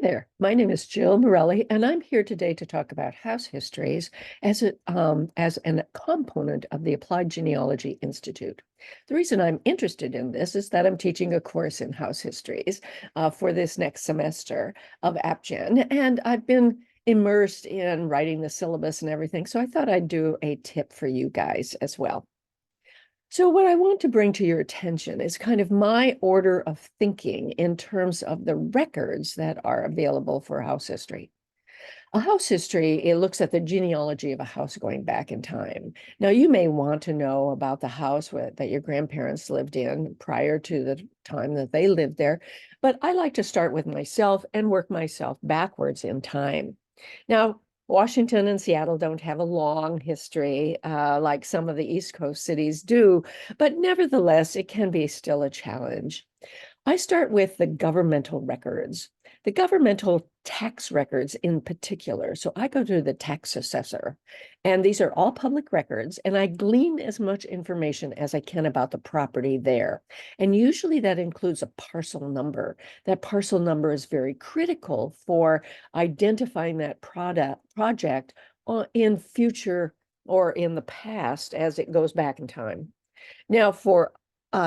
Hi there. My name is Jill Morelli, and I'm here today to talk about house histories as a component of the Applied Genealogy Institute. The reason I'm interested in this is that I'm teaching a course in house histories for this next semester of AppGen, and I've been immersed in writing the syllabus and everything, so I thought I'd do a tip for you guys as well. So what I want to bring to your attention is kind of my order of thinking in terms of the records that are available for house history. A house history, it looks at the genealogy of a house going back in time. Now, you may want to know about the house that your grandparents lived in prior to the time that they lived there, but I like to start with myself and work myself backwards in time. Now, Washington and Seattle don't have a long history like some of the East Coast cities do, but nevertheless, it can be still a challenge. I start with the governmental records, the governmental tax records in particular. So I go to the tax assessor, and these are all public records, and I glean as much information as I can about the property there. And usually that includes a parcel number. That parcel number is very critical for identifying that project in future or in the past as it goes back in time. Now, for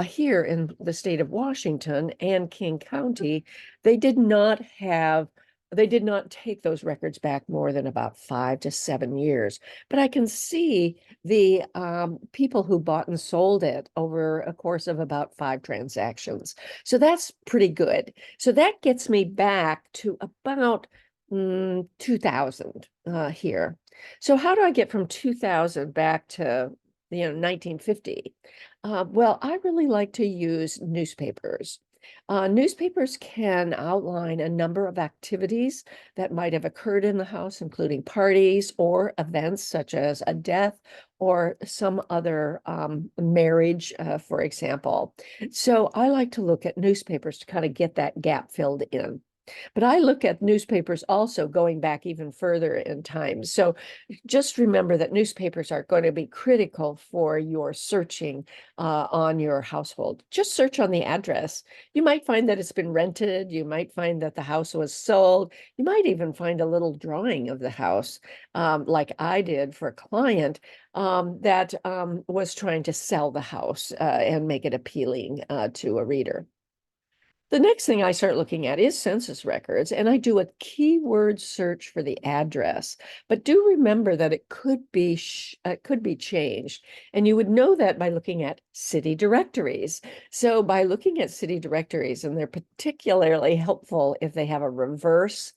here in the state of Washington and King County, they did not have, they did not take those records back more than about 5 to 7 years. But I can see the people who bought and sold it over a course of about 5 transactions. So that's pretty good. So that gets me back to about 2000 here. So how do I get from 2000 back to 1950? Well, I really like to use newspapers. Newspapers can outline a number of activities that might have occurred in the house, including parties or events such as a death or some other marriage, for example. So I like to look at newspapers to kind of get that gap filled in. But I look at newspapers also going back even further in time. So just remember that newspapers are going to be critical for your searching on your household. Just search on the address. You might find that it's been rented. You might find that the house was sold. You might even find a little drawing of the house, like I did for a client that was trying to sell the house and make it appealing to a reader. The next thing I start looking at is census records, and I do a keyword search for the address. But do remember that it could be changed, and you would know that by looking at city directories. So by looking at city directories, and they're particularly helpful if they have a reverse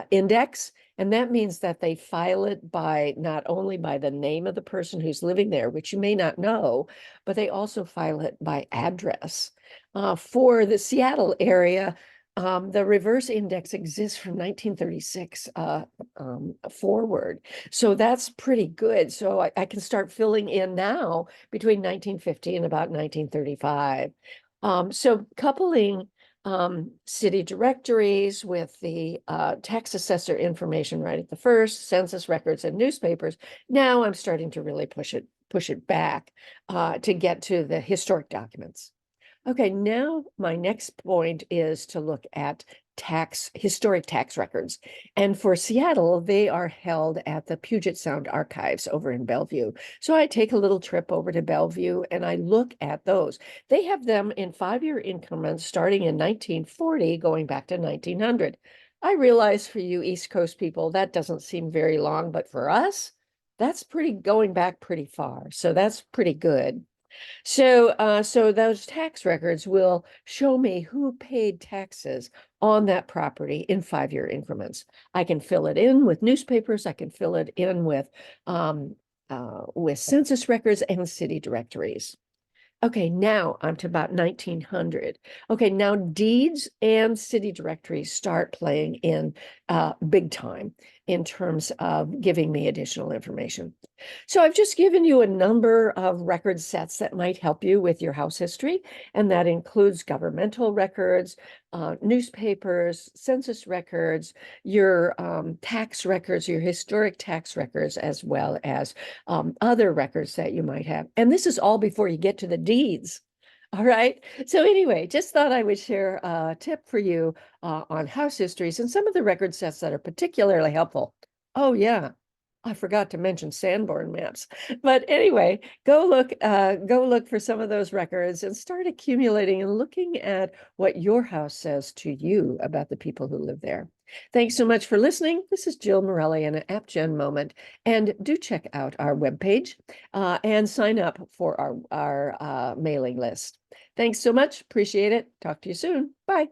index, and that means that they file it by not only by the name of the person who's living there, which you may not know, but they also file it by address. For the Seattle area, the reverse index exists from 1936 forward. So that's pretty good. So I can start filling in now between 1950 and about 1935. So coupling city directories with the tax assessor information right at the first, census records and newspapers, now I'm starting to really push it back to get to the historic documents. Okay, now my next point is to look at historic tax records. And for Seattle, they are held at the Puget Sound Archives over in Bellevue. So I take a little trip over to Bellevue and I look at those. They have them in 5-year increments starting in 1940, going back to 1900. I realize for you East Coast people, that doesn't seem very long, but for us, that's going back pretty far. So that's pretty good. So those tax records will show me who paid taxes on that property in 5-year increments. I can fill it in with newspapers. I can fill it in with census records and city directories. Okay, now I'm to about 1900. Okay, now deeds and city directories start playing in big time in terms of giving me additional information. So I've just given you a number of record sets that might help you with your house history, and that includes governmental records, newspapers, census records, your tax records, your historic tax records, as well as other records that you might have. And this is all before you get to the deeds. All right. So anyway, just thought I would share a tip for you on house histories and some of the record sets that are particularly helpful. Oh yeah, I forgot to mention Sanborn maps. But anyway, go look for some of those records and start accumulating and looking at what your house says to you about the people who live there. Thanks so much for listening. This is Jill Morelli in an AppGen moment. And do check out our webpage and sign up for our mailing list. Thanks so much. Appreciate it. Talk to you soon. Bye.